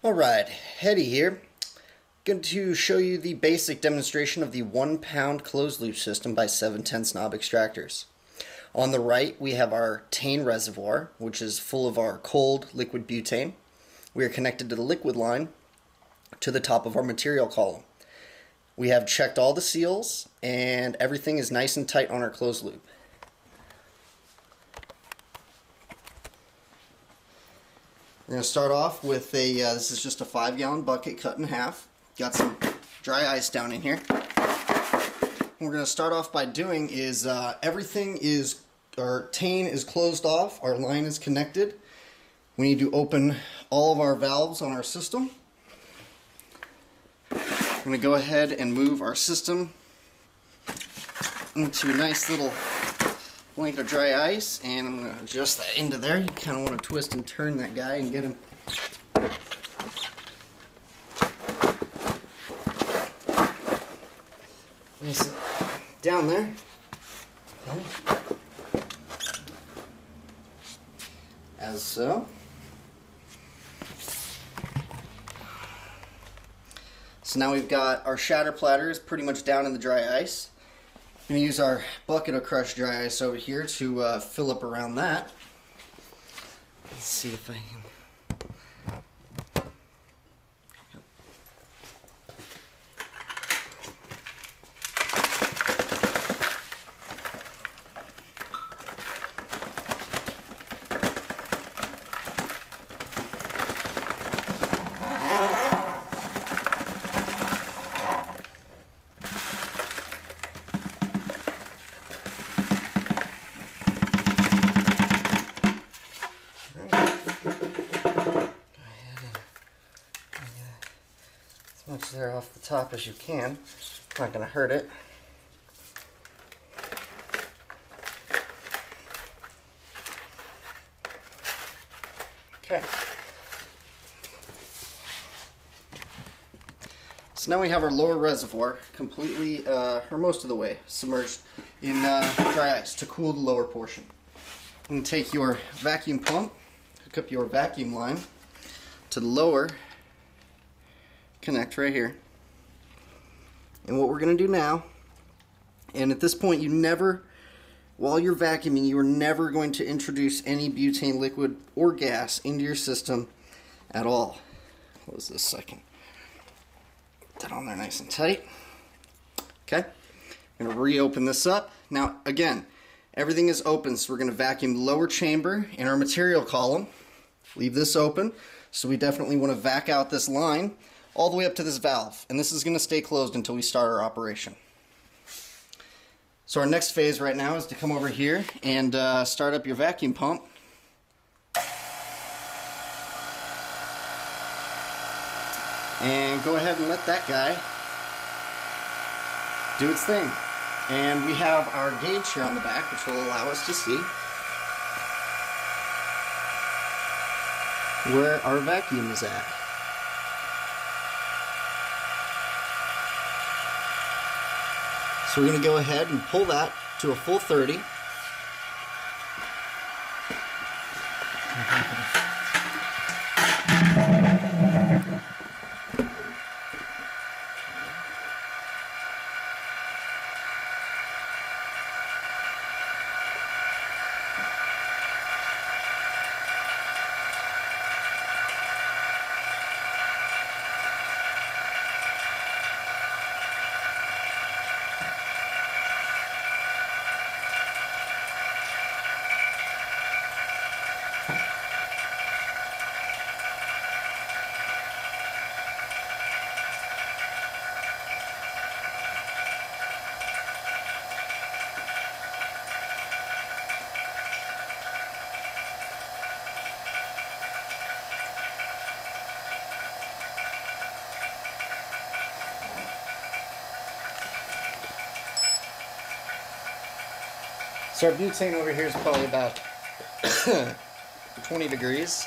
Alright, Hetty here. Going to show you the basic demonstration of the 1 pound closed loop system by 7/10 knob extractors. On the right we have our tane reservoir, which is full of our cold liquid butane. We are connected to the liquid line to the top of our material column. We have checked all the seals and everything is nice and tight on our closed loop. We're going to start off with this is just a 5-gallon bucket cut in half. Got some dry ice down in here. What we're going to start off by doing is our tane is closed off, our line is connected. We need to open all of our valves on our system. We're going to go ahead and move our system into a nice little blanket of dry ice, and I'm going to adjust that into there. You kind of want to twist and turn that guy and get him nice down there. Okay. As so. So now we've got our shatter platters pretty much down in the dry ice. I'm going to use our bucket of crushed dry ice over here to fill up around that. Let's see if I can. As much there off the top as you can. Not going to hurt it. Okay. So now we have our lower reservoir completely, or most of the way, submerged in dry ice to cool the lower portion. You can take your vacuum pump, hook up your vacuum line to the lower, connect right here. And what we're going to do now, and at this point while you're vacuuming, you are never going to introduce any butane liquid or gas into your system at all. Close this second. Get that on there nice and tight. Okay, I'm going to reopen this up. Now again, everything is open, so we're going to vacuum the lower chamber in our material column. Leave this open, so we definitely want to vac out this line all the way up to this valve, and this is going to stay closed until we start our operation. So our next phase right now is to come over here and start up your vacuum pump. And go ahead and let that guy do its thing. And we have our gauge here on the back, which will allow us to see where our vacuum is at. So we're going to go ahead and pull that to a full 30. So our butane over here is probably about 20 degrees.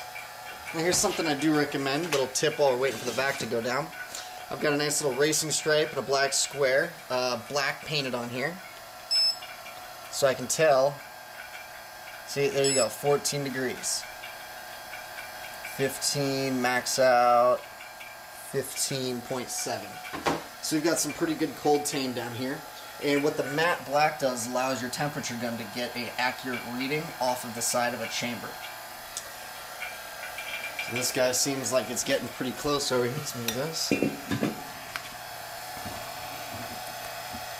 Now here's something I do recommend, a little tip while we're waiting for the vac to go down. I've got a nice little racing stripe and a black square, black painted on here. So I can tell, see, there you go, 14 degrees. 15, max out 15.7. So we've got some pretty good cold tame down here. And what the matte black does allows your temperature gun to get an accurate reading off of the side of a chamber. So this guy seems like it's getting pretty close over here. Let's move this.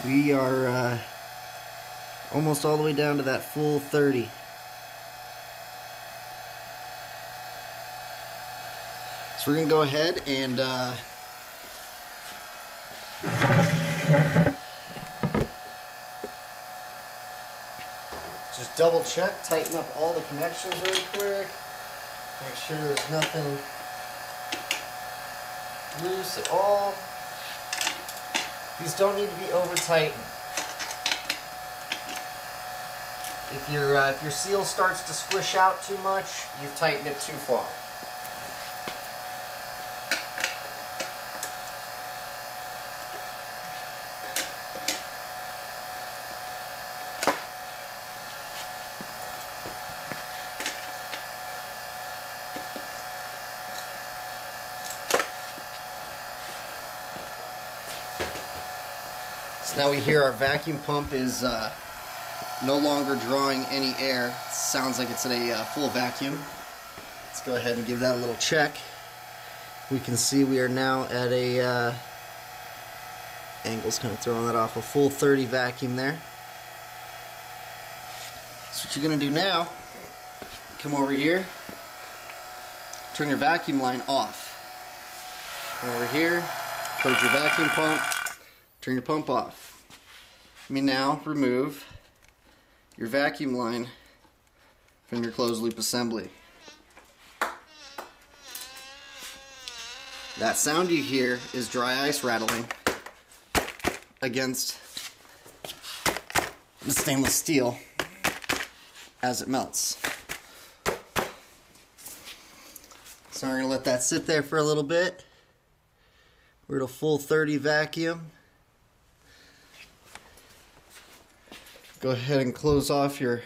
We are almost all the way down to that full 30. So we're going to go ahead and just double check, tighten up all the connections really quick. Make sure there's nothing loose at all. These don't need to be over tightened. If your seal starts to squish out too much, you've tightened it too far. So now we hear our vacuum pump is no longer drawing any air. It sounds like it's at a full vacuum. Let's go ahead and give that a little check. We can see we are now at a angle's kind of throwing that off, a full 30 vacuum there. So what you're going to do now, come over here, turn your vacuum line off. Come over here, close your vacuum pump, turn your pump off. Let me now remove your vacuum line from your closed loop assembly. That sound you hear is dry ice rattling against the stainless steel as it melts. So we're going to let that sit there for a little bit. We're at a full 30 vacuum. Go ahead and close off your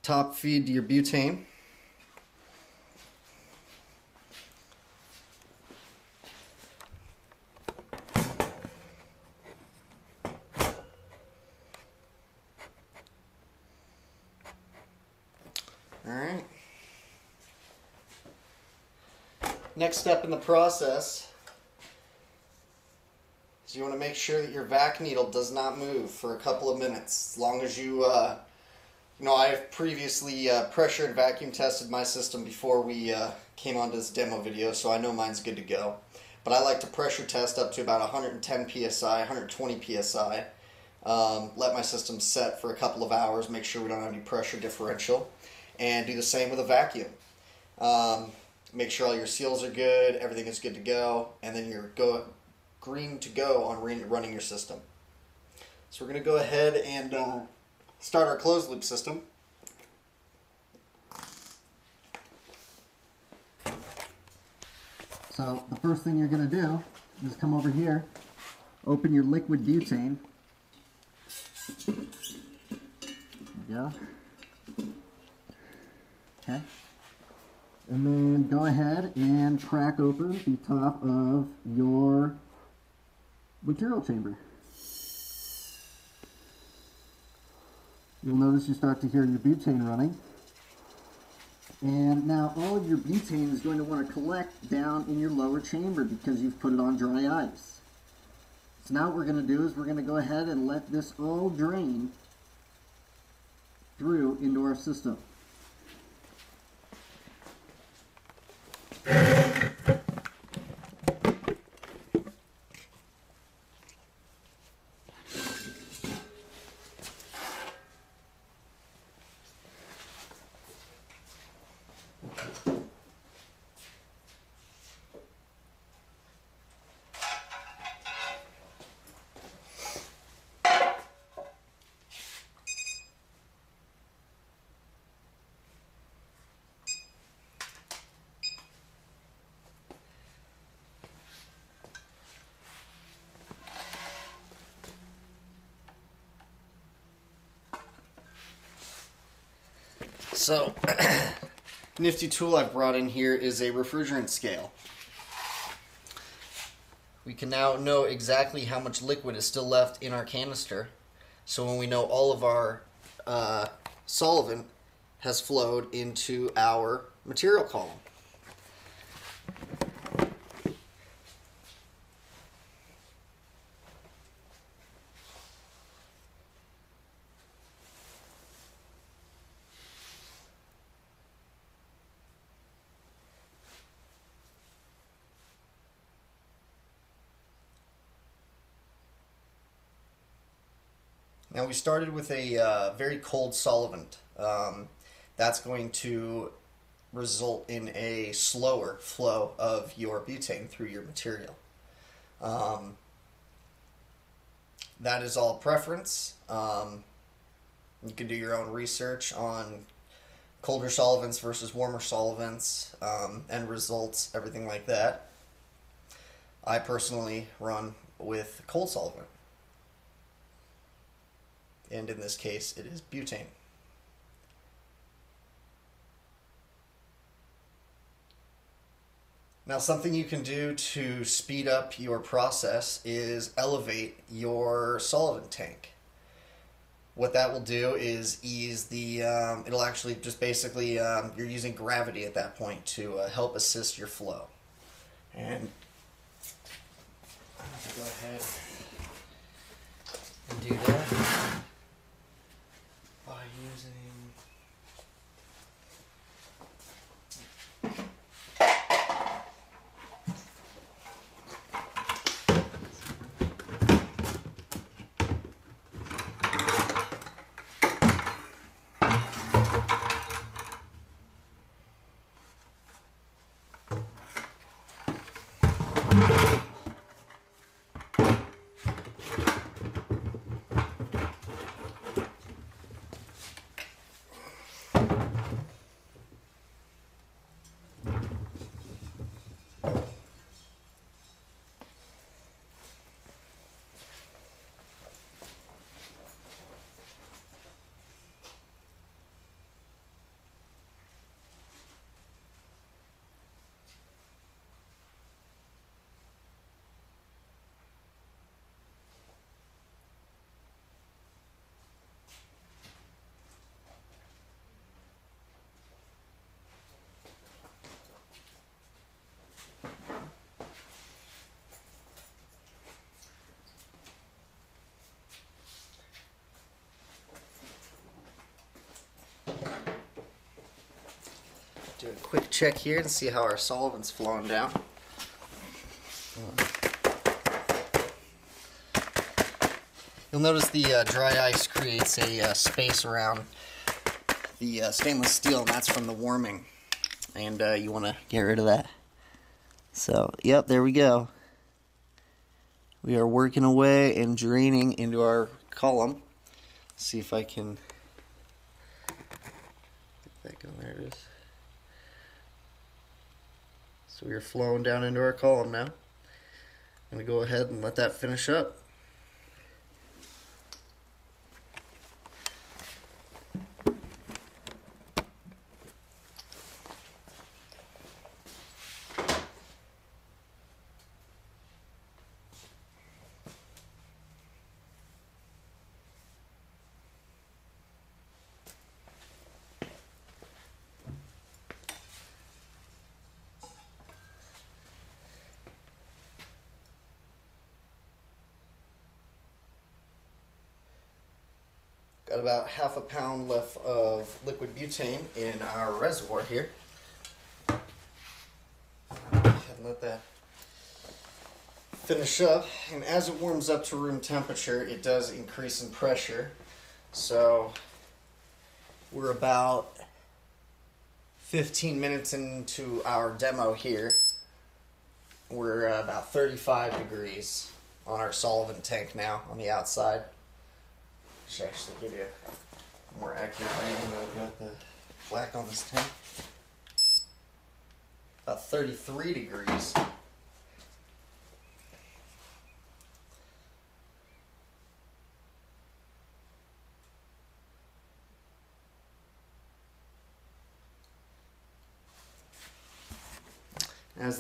top feed to your butane. Alright. Next step in the process is you want to make sure that your vac needle does not move for a couple of minutes. As long as you, I've previously pressure and vacuum tested my system before we came on to this demo video, so I know mine's good to go. But I like to pressure test up to about 110 psi, 120 psi. Let my system set for a couple of hours, make sure we don't have any pressure differential, and do the same with a vacuum. Make sure all your seals are good, everything is good to go, and then you're green to go on running your system. So we're going to go ahead and start our closed loop system. So the first thing you're going to do is come over here, open your liquid butane. There you go. Okay. And then go ahead and crack open the top of your material chamber. You'll notice you start to hear your butane running. And now all of your butane is going to want to collect down in your lower chamber because you've put it on dry ice. So now what we're going to do is we're going to go ahead and let this all drain through into our system. So, nifty tool I've brought in here is a refrigerant scale. We can now know exactly how much liquid is still left in our canister. So when we know all of our solvent has flowed into our material column. Now we started with a very cold solvent. That's going to result in a slower flow of your butane through your material. That is all preference. You can do your own research on colder solvents versus warmer solvents, end results, everything like that. I personally run with cold solvent. And in this case, it is butane. Now, something you can do to speed up your process is elevate your solvent tank. What that will do is ease the, it'll actually just basically, you're using gravity at that point to help assist your flow. And I'm going to go ahead and do that. By using do a quick check here and see how our solvent's flowing down. You'll notice the dry ice creates a space around the stainless steel, and that's from the warming. And you want to get rid of that. So, yep, there we go. We are working away and draining into our column. See if I can get that going. There it is. So we are flowing down into our column now. I'm going to go ahead and let that finish up. Got about half a pound left of liquid butane in our reservoir here. And let that finish up. And as it warms up to room temperature, it does increase in pressure. So we're about 15 minutes into our demo here. We're about 35 degrees on our solvent tank now on the outside. Should actually give you a more accurate reading. I've got the black on this tank. About 33 degrees.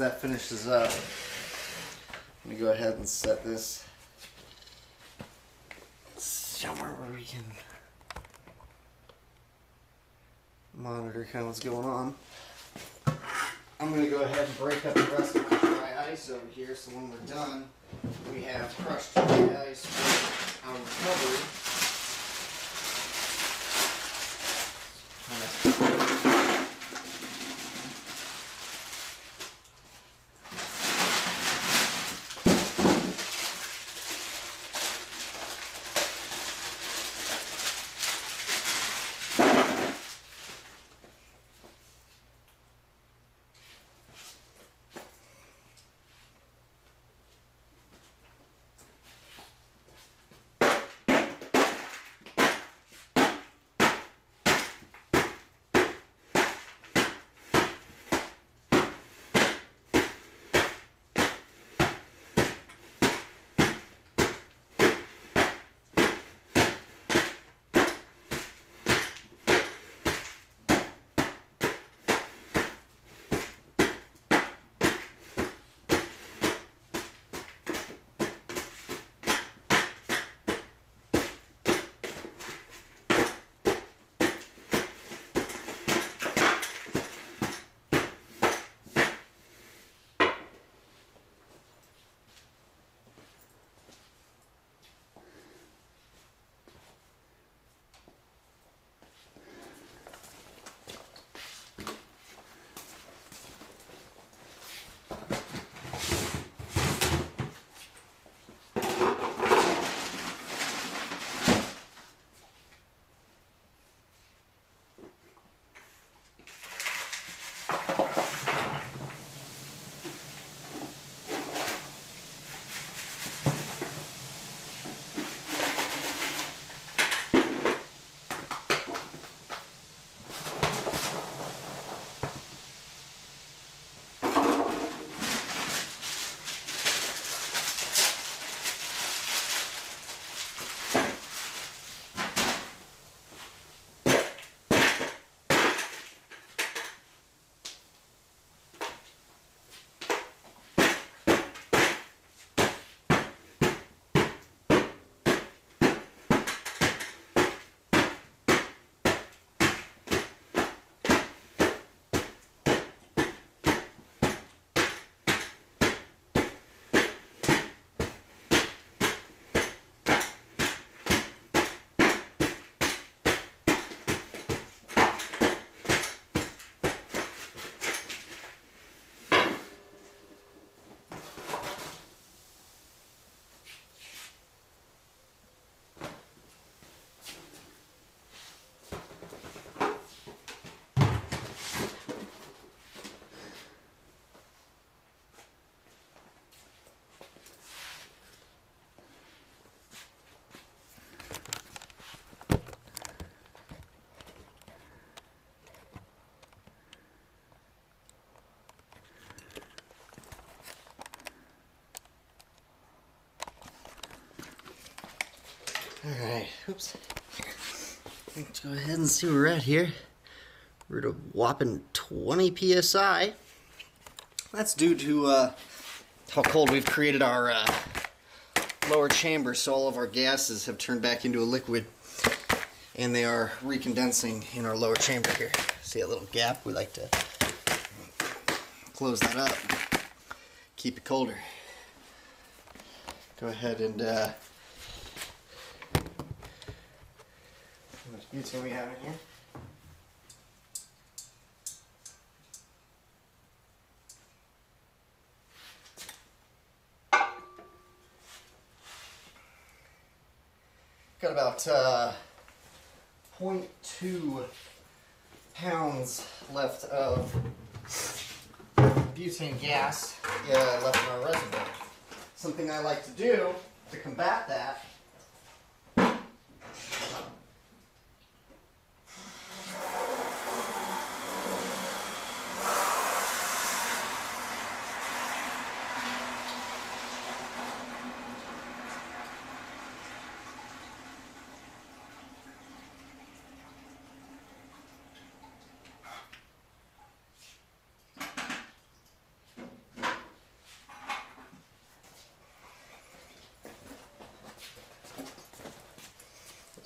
that finishes up, I'm going to go ahead and set this somewhere where we can monitor kind of what's going on. I'm going to go ahead and break up the rest of the dry ice over here, so when we're done, we have crushed dry ice for our recovery. Alright, oops. Let's go ahead and see where we're at here. We're at a whopping 20 psi. That's due to how cold we've created our lower chamber, so all of our gases have turned back into a liquid and they are recondensing in our lower chamber here. See that little gap? We like to close that up, keep it colder. Go ahead and how much butane we have in here. Got about 0.2 pounds left of butane gas left in our reservoir. Something I like to do to combat that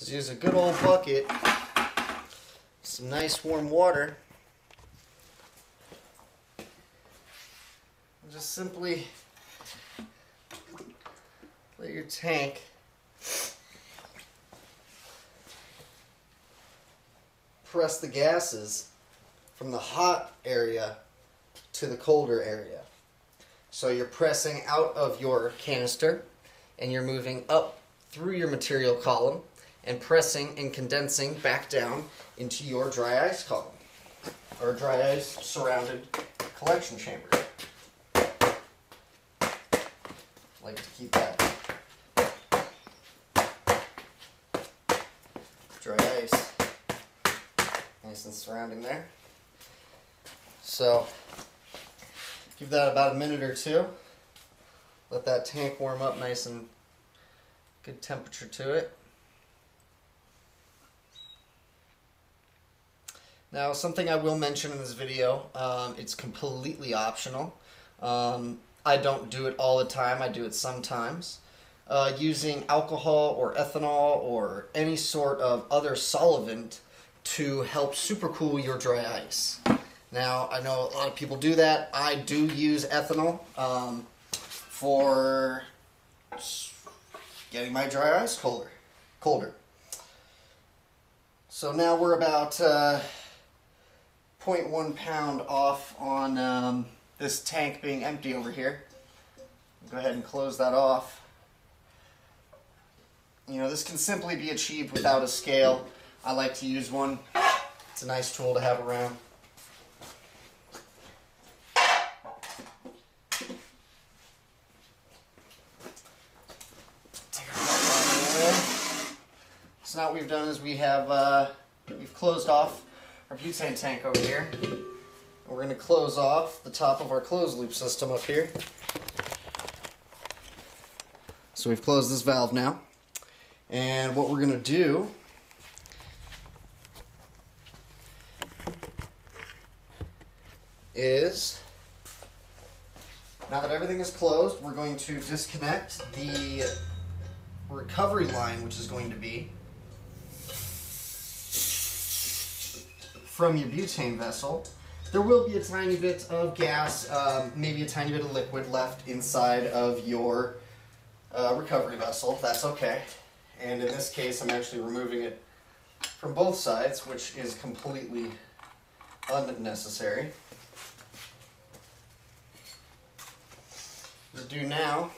Just use a good old bucket, some nice warm water, and just simply let your tank press the gases from the hot area to the colder area. So you're pressing out of your canister and you're moving up through your material column and pressing and condensing back down into your dry ice column, or dry ice surrounded collection chamber. Like to keep that dry ice nice and surrounding there. So give that about a minute or two. Let that tank warm up nice and good temperature to it. Now, something I will mention in this video, it's completely optional. I don't do it all the time, I do it sometimes. Using alcohol or ethanol or any sort of other solvent to help supercool your dry ice. Now, I know a lot of people do that. I do use ethanol for getting my dry ice colder. So now we're about 0.1 pound off on this tank being empty over here. Go ahead and close that off. You know, this can simply be achieved without a scale. I like to use one. It's a nice tool to have around. So now what we've done is we've closed off our butane tank over here. We're going to close off the top of our closed loop system up here. So we've closed this valve now. And what we're going to do is, now that everything is closed, we're going to disconnect the recovery line, which is going to be from your butane vessel. There will be a tiny bit of gas, maybe a tiny bit of liquid left inside of your recovery vessel. That's okay. And in this case, I'm actually removing it from both sides, which is completely unnecessary. What to do now,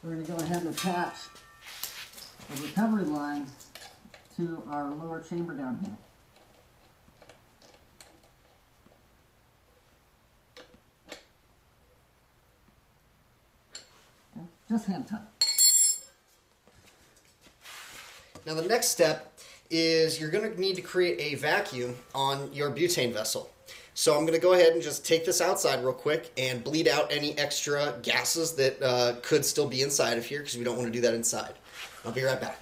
we're going to go ahead and attach the recovery line to our lower chamber down here. Okay, just hand tight. Now the next step is you're going to need to create a vacuum on your butane vessel. So I'm going to go ahead and just take this outside real quick and bleed out any extra gases that could still be inside of here, because we don't want to do that inside. I'll be right back.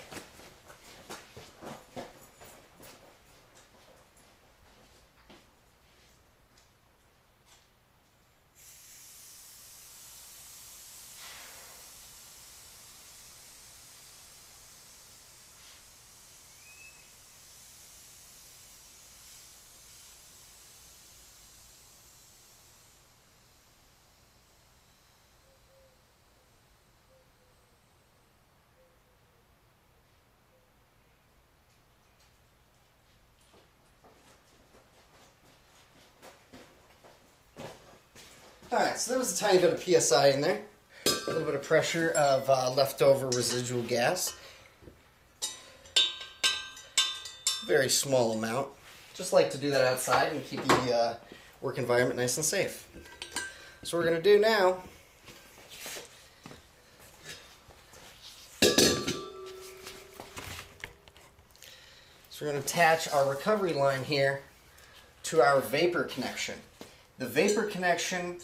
Alright, so there was a tiny bit of PSI in there. A little bit of pressure of leftover residual gas. Very small amount. Just like to do that outside and keep the work environment nice and safe. So what we're going to do now we're going to attach our recovery line here to our vapor connection. The vapor connection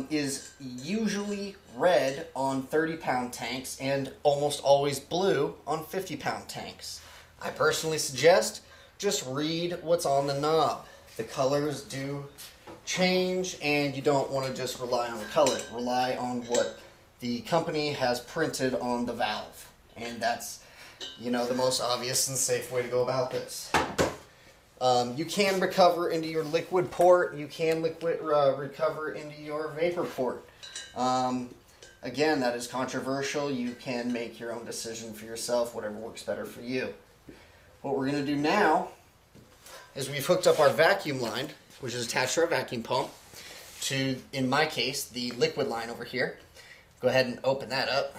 is usually red on 30-pound tanks and almost always blue on 50-pound tanks. I personally suggest just read what's on the knob. the colors do change, and you don't want to just rely on the color. Rely on what the company has printed on the valve, and that's, you know, the most obvious and safe way to go about this. You can recover into your liquid port. You can recover into your vapor port. Again, that is controversial. You can make your own decision for yourself, whatever works better for you. What we're going to do now is we've hooked up our vacuum line, which is attached to our vacuum pump, to, in my case, the liquid line over here. Go ahead and open that up.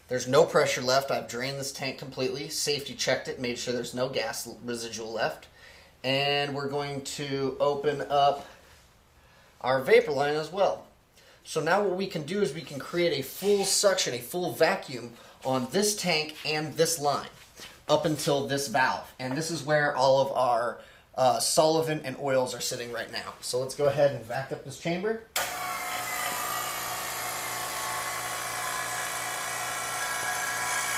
There's no pressure left. I've drained this tank completely, safety checked it, made sure there's no gas residual left. And we're going to open up our vapor line as well. So now what we can do is we can create a full suction, a full vacuum on this tank and this line up until this valve. And this is where all of our solvent and oils are sitting right now. So let's go ahead and vac up this chamber.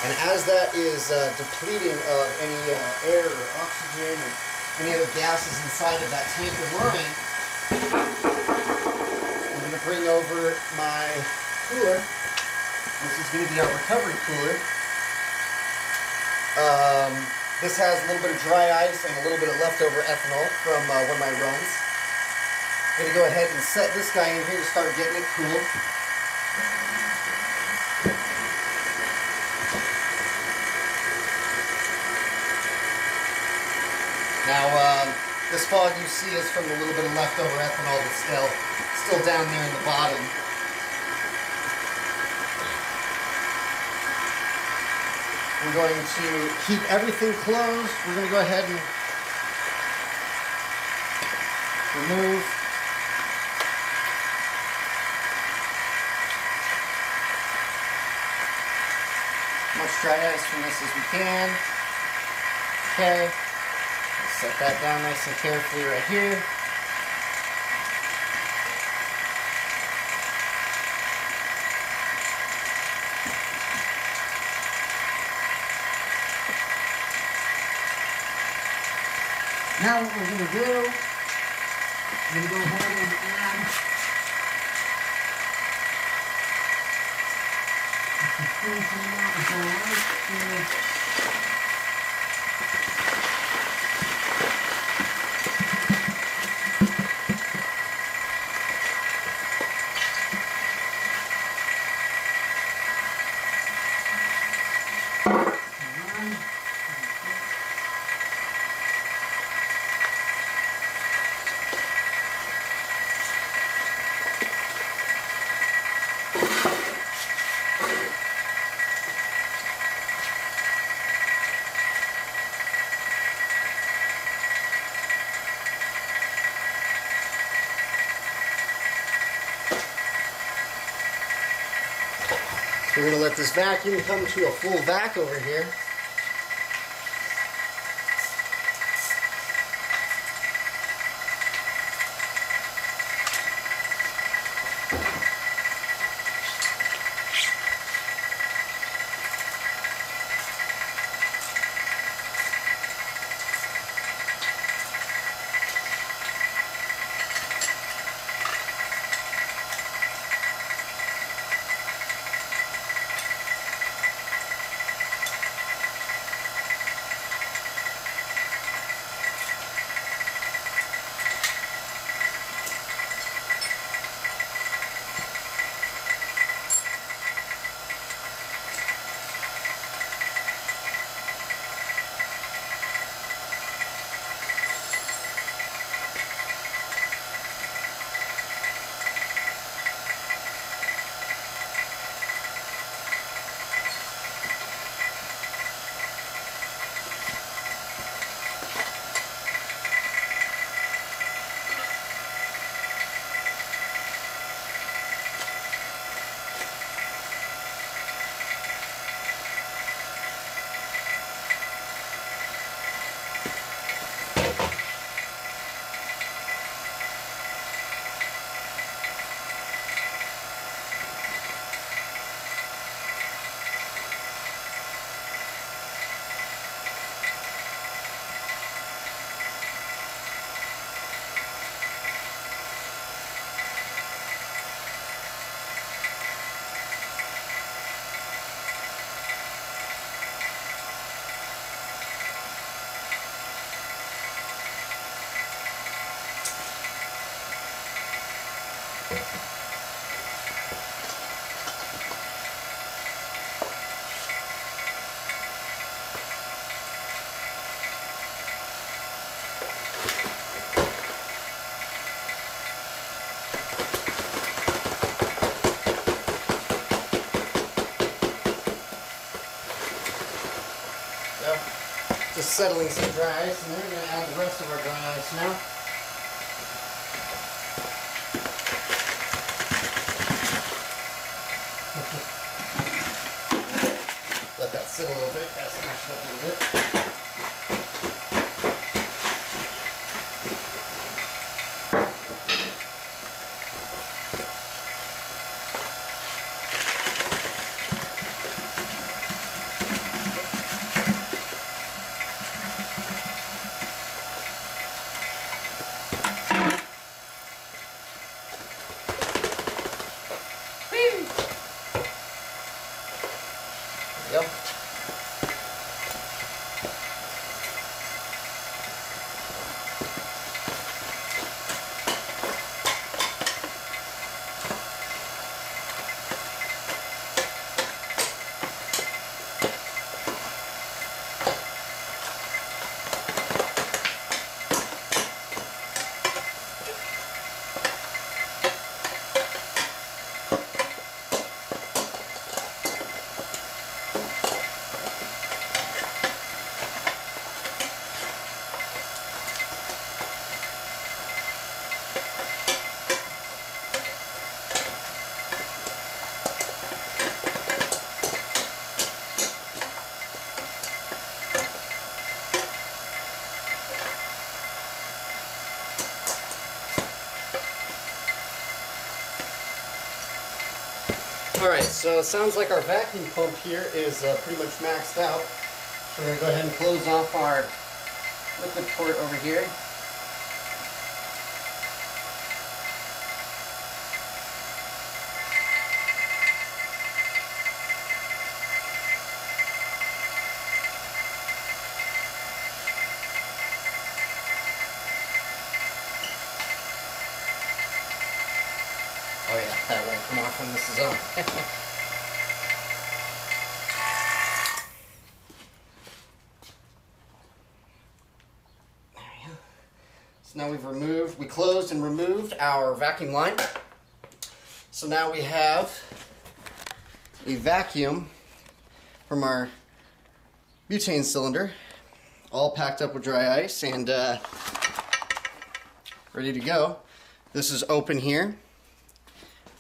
And as that is depleting of any air or oxygen or any other gases inside of that tank of line, I'm going to bring over my cooler. This is going to be our recovery cooler. This has a little bit of dry ice and a little bit of leftover ethanol from one of my runs. I'm going to go ahead and set this guy in here to start getting it cool. Now, this fog you see is from a little bit of leftover ethanol that's still down there in the bottom. We're going to keep everything closed. We're going to go ahead and remove as much dry ice from this as we can. Okay. Set that down nice and carefully right here. Now what we're going to do, we're going to go ahead and add a substantial amount of dry ice to We're going to let this vacuum come to a full vac over here. Just settling some dry ice, and then we're going to add the rest of our dry ice now. Let that sit a little bit, that's smashed up a little bit. Yep. Alright, so it sounds like our vacuum pump here is pretty much maxed out. So we're going to go ahead and close off our liquid port over here. Oh yeah, that won't come off when this is on. There we go. So now we closed and removed our vacuum line. So now we have a vacuum from our butane cylinder, all packed up with dry ice and ready to go. This is open here.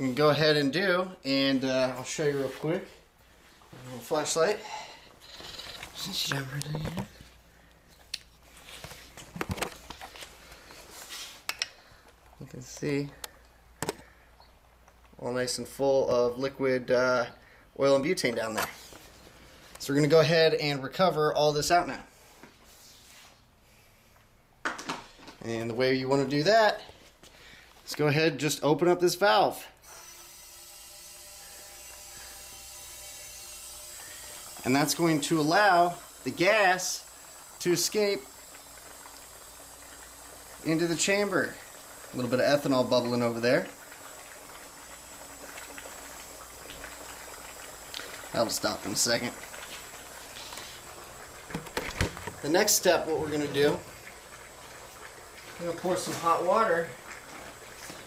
You can go ahead and do, and I'll show you real quick. A little flashlight. You can see all nice and full of liquid oil and butane down there. So we're going to go ahead and recover all this out now. And the way you want to do that is go ahead and just open up this valve. And that's going to allow the gas to escape into the chamber. A little bit of ethanol bubbling over there. That'll stop in a second. The next step, what we're going to do, we're going to pour some hot water,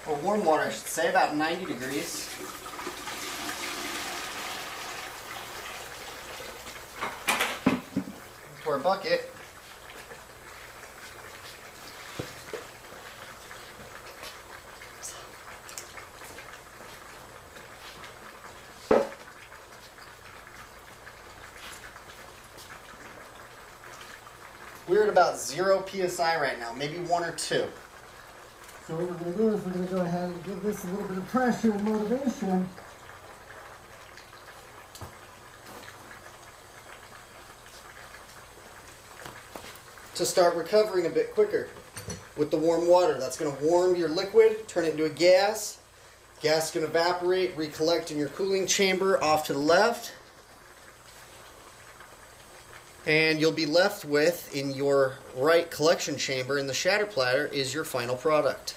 or warm water I should say, about 90 degrees. Into our bucket. We're at about 0 psi right now, maybe 1 or 2. So what we're going to do is we're going to go ahead and give this a little bit of pressure and motivation. To start recovering a bit quicker with the warm water. That's going to warm your liquid, turn it into a gas. Gas is going to evaporate, recollect in your cooling chamber off to the left. And you'll be left with, in your right collection chamber in the shatter platter, is your final product.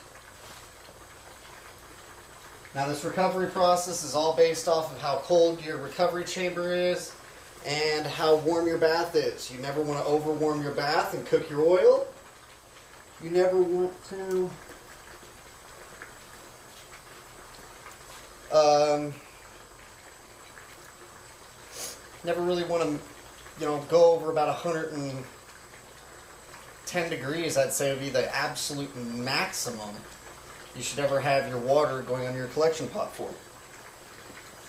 Now this recovery process is all based off of how cold your recovery chamber is and how warm your bath is. You never want to overwarm your bath and cook your oil. You never want to never really want to, go over about 110 degrees. I'd say would be the absolute maximum you should ever have your water going on your collection pot for.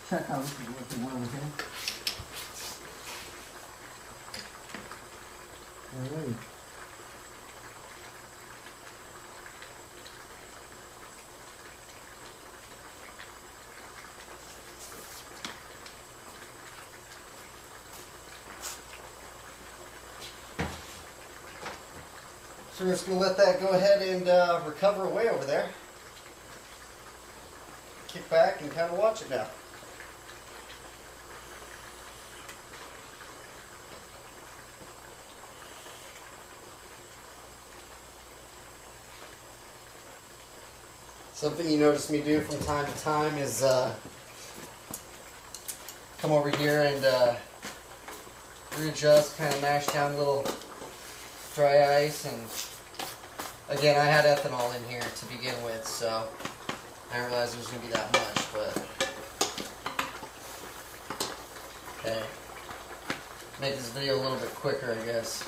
Check how this is working over here. Alright. So we're just going to let that go ahead and recover away over there. Kick back and kind of watch it now. Something you notice me do from time to time is come over here and readjust, kind of mash down a little dry ice. And again, I had ethanol in here to begin with, so I didn't realize there was going to be that much, but okay. Make this video a little bit quicker, I guess.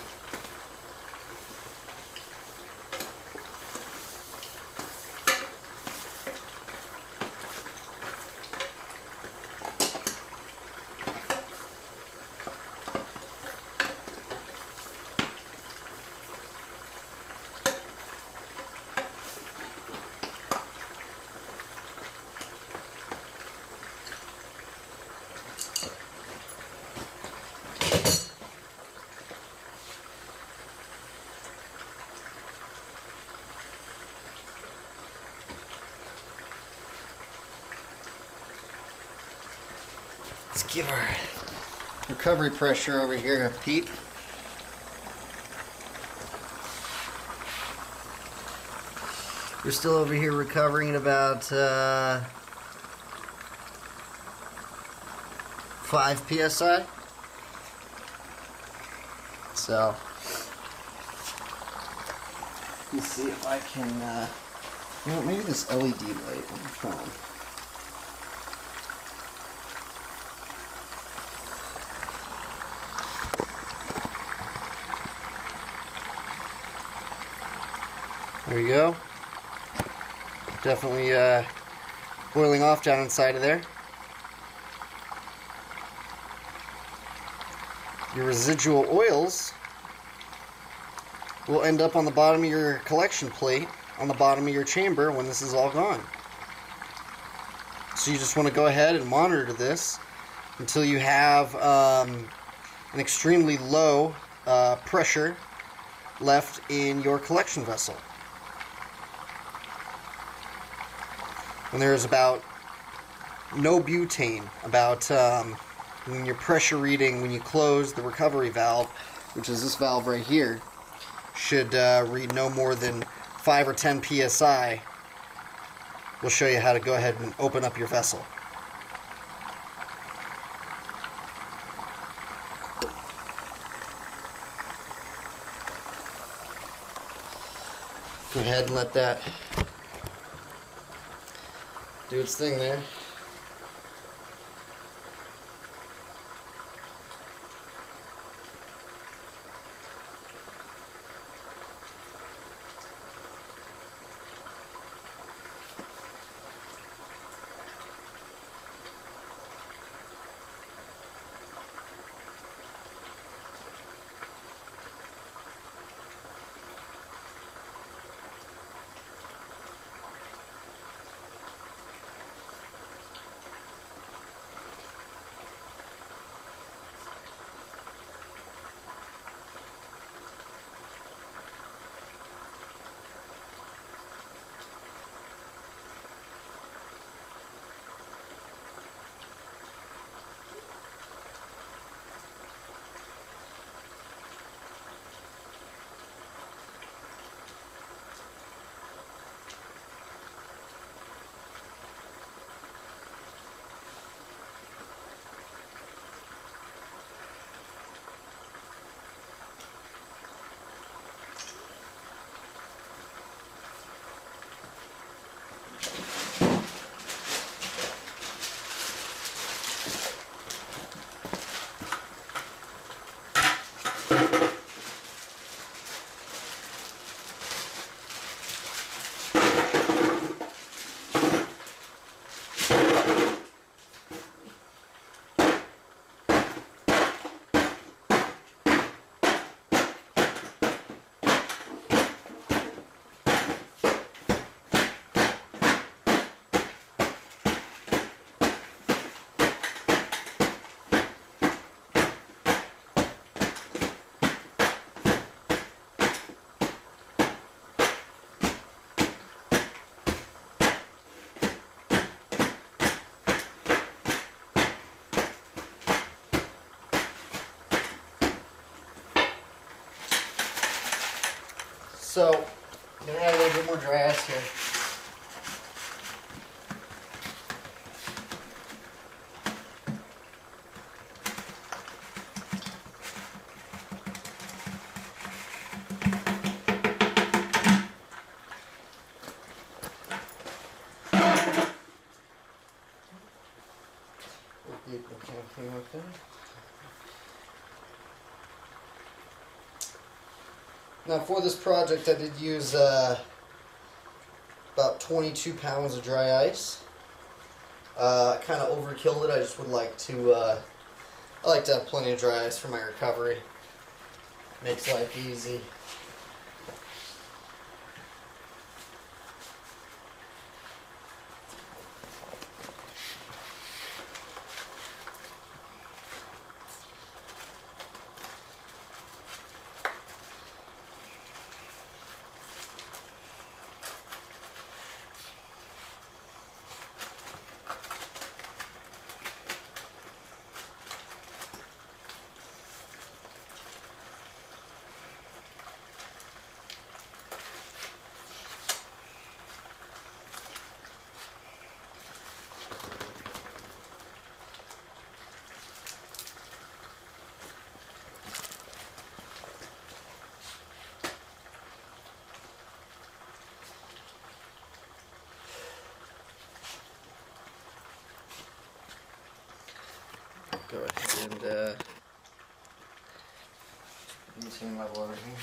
Let's give our recovery pressure over here a peep. We're still over here recovering at about 5 psi. So, let's see if I can, maybe this LED light on the phone. There you go. Definitely boiling off down inside of there. Your residual oils will end up on the bottom of your collection plate, on the bottom of your chamber when this is all gone. So you just want to go ahead and monitor this until you have an extremely low pressure left in your collection vessel. When there's about no butane, about when your pressure reading, when you close the recovery valve, which is this valve right here, should read no more than 5 or 10 psi. We'll show you how to go ahead and open up your vessel. Go ahead and let that do its thing there. So, I'm going to add a little bit more dry ice here. Now for this project I did use about 22 pounds of dry ice. I kind of overkilled it. I just would like to, I like to have plenty of dry ice for my recovery. Makes life easy. Go ahead and using my water here.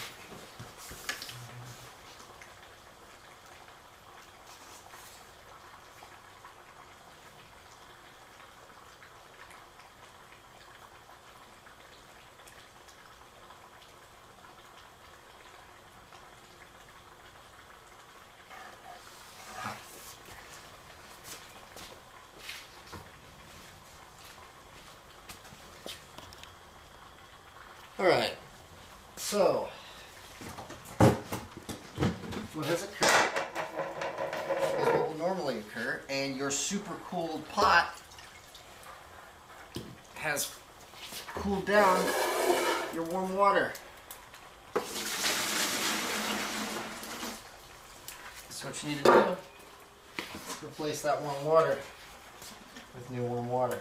Alright, so what has occurred is what will normally occur, and your super cooled pot has cooled down your warm water. So what you need to do is replace that warm water with new warm water.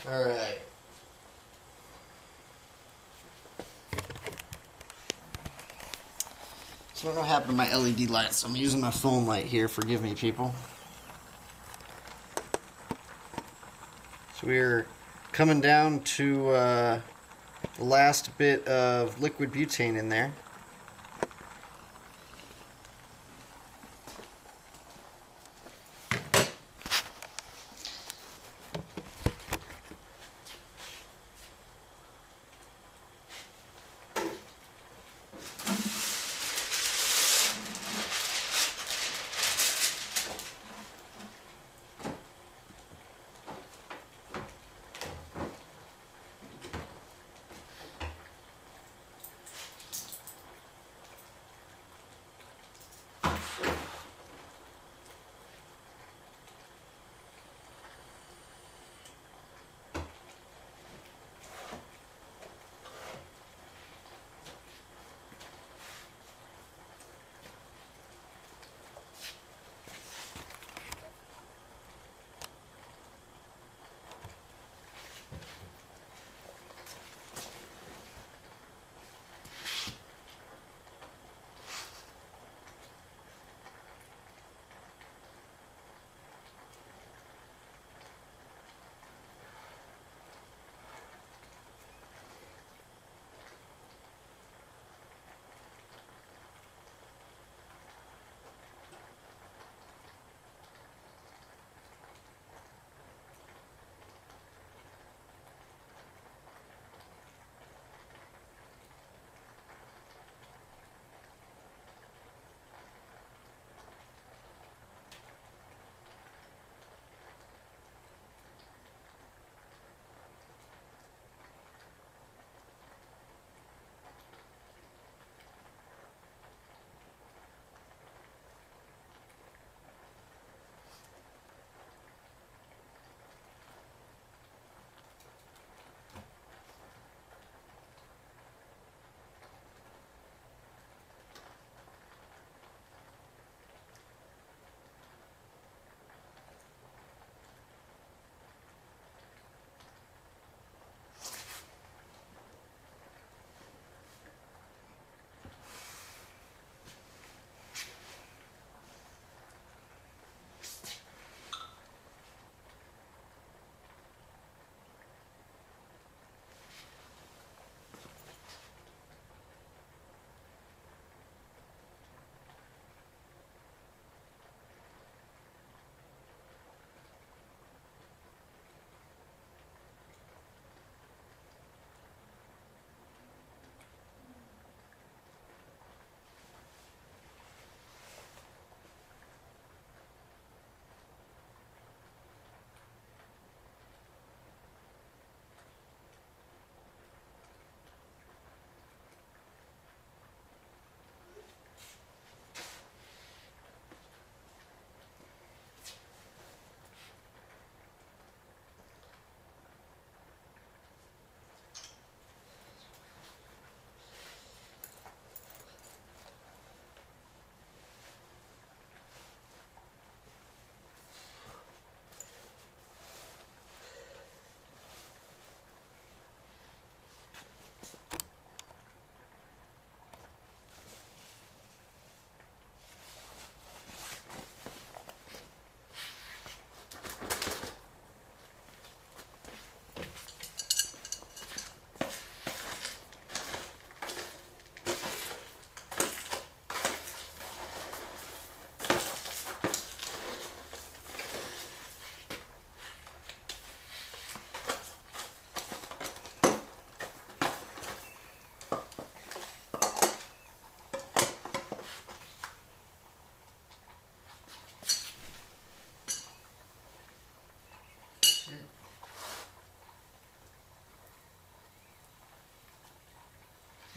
Alright. So I don't know what happened to my LED light, so I'm using my phone light here. Forgive me, people. So we're coming down to the last bit of liquid butane in there.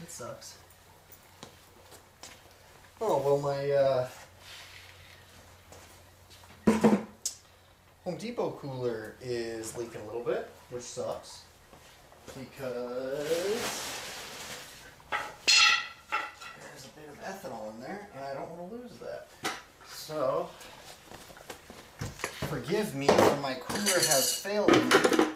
It sucks. Oh, well, my Home Depot cooler is leaking a little bit, which sucks, because there's a bit of ethanol in there, and I don't want to lose that. So, forgive me when my cooler has failed me.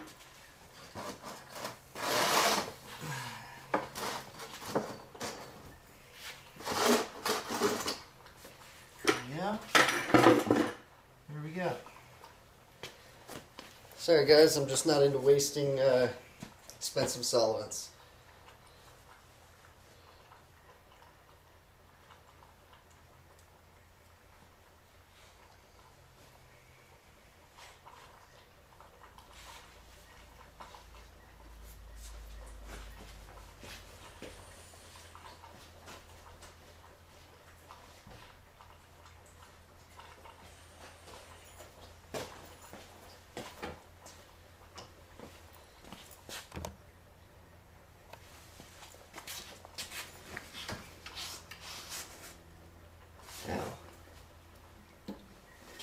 Sorry guys, I'm just not into wasting expensive solvents.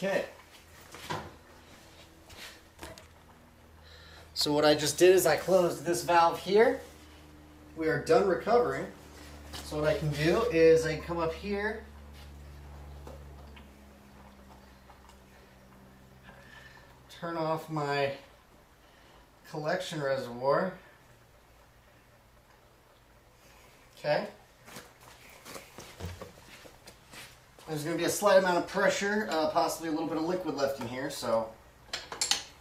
Okay. So what I just did is I closed this valve here. We are done recovering. So what I can do is I can come up here, turn off my collection reservoir. Okay. There's going to be a slight amount of pressure, possibly a little bit of liquid left in here, so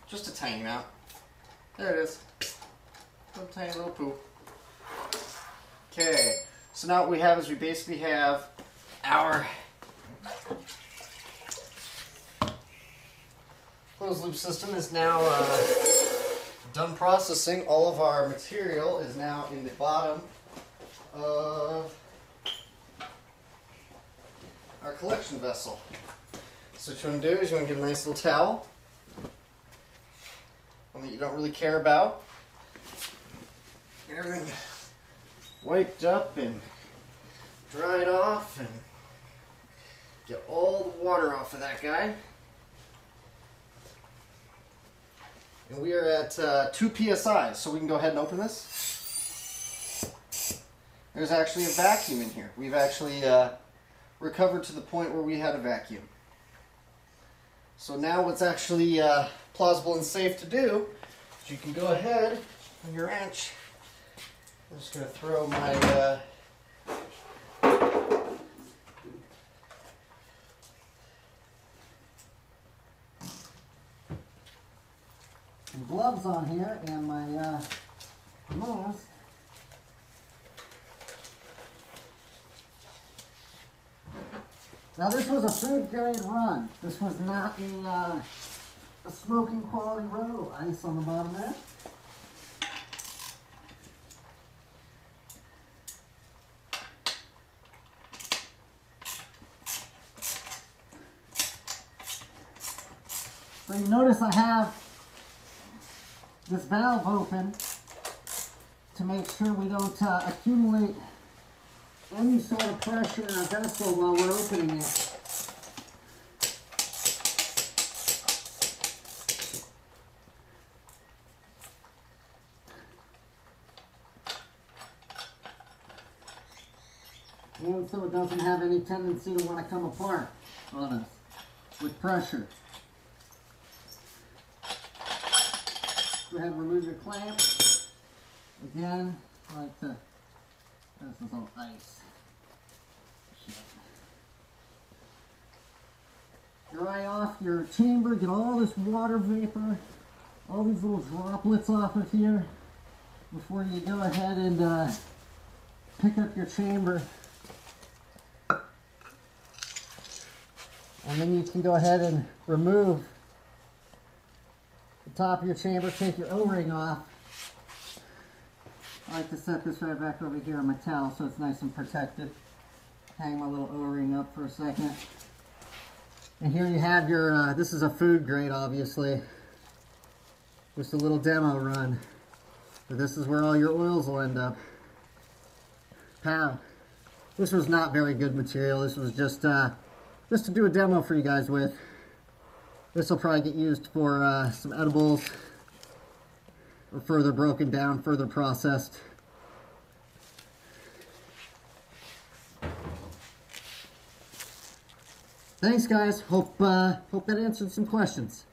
just a tiny amount. There it is. Little tiny little poop. Okay, so now what we have is we basically have our closed loop system is now done processing. All of our material is now in the bottom of our collection vessel. So what you want to do is you want to get a nice little towel, one that you don't really care about. Get everything wiped up and dried off and get all the water off of that guy. And we are at 2 psi, so we can go ahead and open this. There's actually a vacuum in here. We've actually recovered to the point where we had a vacuum. So now what's actually plausible and safe to do is you can go ahead with your wrench. I'm just going to throw my gloves on here and my mask. Now this was a food grade run. This was not a smoking quality roll. Ice on the bottom there. So you notice I have this valve open to make sure we don't accumulate any sort of pressure in our vessel while we're opening it. And so it doesn't have any tendency to want to come apart on us with pressure. Go ahead and remove your clamp. Again, I like to, this is all ice. Shit. Dry off your chamber, get all this water vapor, all these little droplets off of here before you go ahead and pick up your chamber. And then you can go ahead and remove the top of your chamber, take your O-ring off. I like to set this right back over here on my towel so it's nice and protected. Hang my little O-ring up for a second. And here you have your, this is a food grade obviously. Just a little demo run. But this is where all your oils will end up. Pow. This was not very good material. This was just to do a demo for you guys with. This will probably get used for some edibles or further broken down, further processed. Thanks guys, hope that answered some questions.